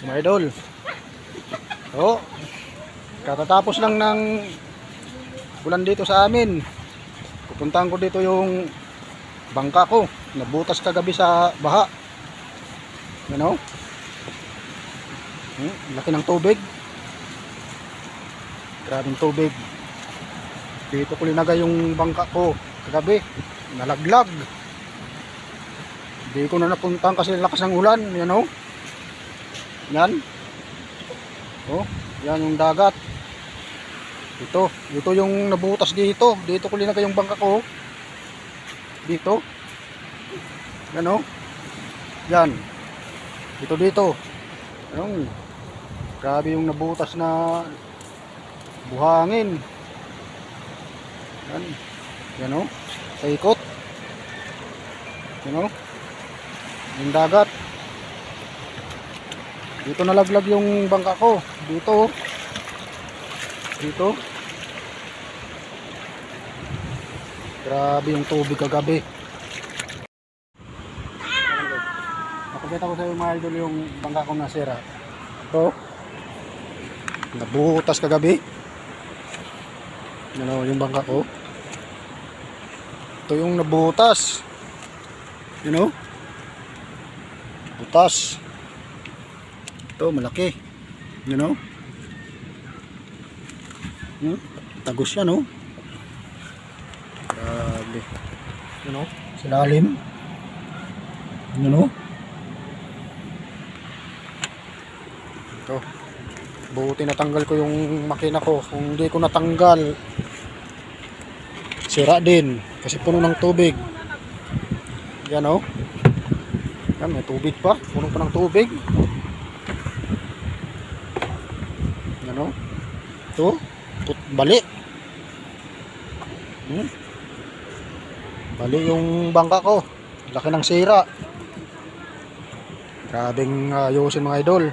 Mga idol. Oh, katatapos lang ng ulan dito sa amin. Pupuntahan ko dito yung bangka ko. Nabutas kagabi sa baha. You know? Laki ng tubig. Grabing tubig. Dito ko linagay yung bangka ko kagabi. Nalaglag. Hindi ko na napuntahan kasi lakas ng ulan. You know? Yan. Oh, yan yung dagat. Ito yung nabutas dito. Dito ko linagay yung bangka ko. Dito. Yan oh. Yan. Dito. Ano? Grabe yung nabutas na buhangin. Yan. Yan oh. Sa ikot. Yan oh. Yung dagat. Dito nalaglag yung bangka ko. Dito. Grabe yung tubig kagabi. Napakita ko sa iyo mga idol yung bangka kong nasira. Ito. Nabutas kagabi. Ano yung bangka ko. Ito yung nabutas. You know? Butas. Ito malaki. You know? Tagos yan oh. Grabe. You know? Silalim. You know? Ito. Buti natanggal ko yung makina ko. Kung hindi ko natanggal, sira din. Kasi puno ng tubig. Yan oh. Yan, may tubig pa. Puno pa ng tubig. Ano? Ito, bali. Bali yung bangka ko. Laki ng sira. Grabing ayusin mga idol.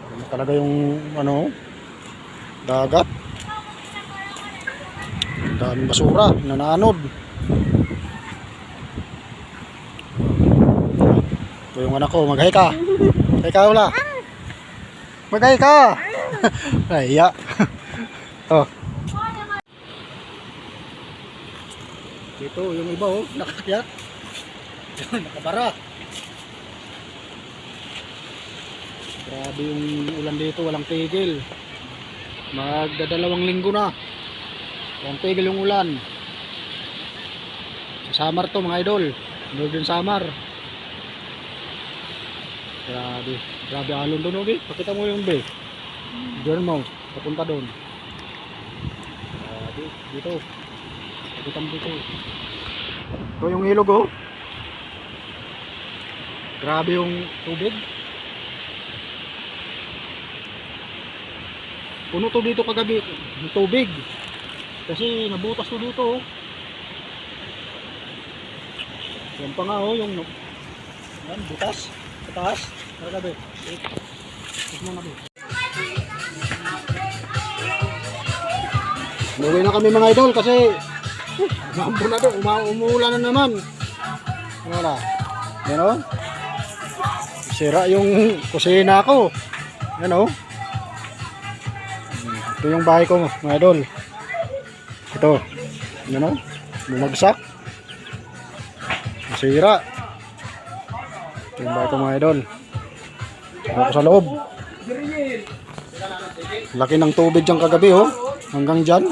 Ano talaga yung ano, dagat. Daming basura, nananod. Ito yung anak ko, mag-hi ka. Hi ka wala. Magay ka. Ay, oh. Dito yung iba oh, nakakyat. Nakabara. Grabe yung ulan dito, walang tigil. Magdadalawang linggo na. Walang tigil yung ulan. Sa Samar to mga idol. Northern Samar. Grabe alon doon, okay? Pakita mo yung bay. Diyan mo, papunta doon. Dito. Pakita mo dito. Ito yung ilog, oh. Grabe yung tubig. Puno to dito kagabi. Yung tubig. Kasi nabutas to dito, oh. Yan pa nga, oh. Yung yan, butas. Taas. Kagabi. Umuwi na kami mga idol kasi mambo na doon, umuulan na naman. Wala. Yan o. Sira yung kusina ko. Yan o. Ito yung bahay ko mga idol. Ito. Yan o. Bumagsak. Sira. Ito yung bahay ko mga idol. Ako sa loob. Laki ng tubig dyan kagabi oh. Hanggang dyan.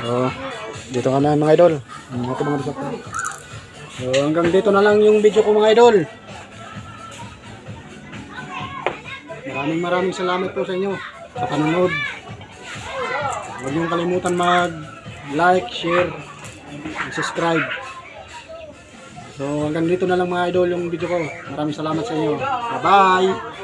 So, dito ka na mga idol. So, hanggang dito na lang yung video ko mga idol. Maraming salamat po sa inyo sa panonood. Huwag niyong kalimutan mag-like, share, subscribe. So hanggang dito na lang mga idol yung video ko. Maraming salamat sa inyo. Bye bye.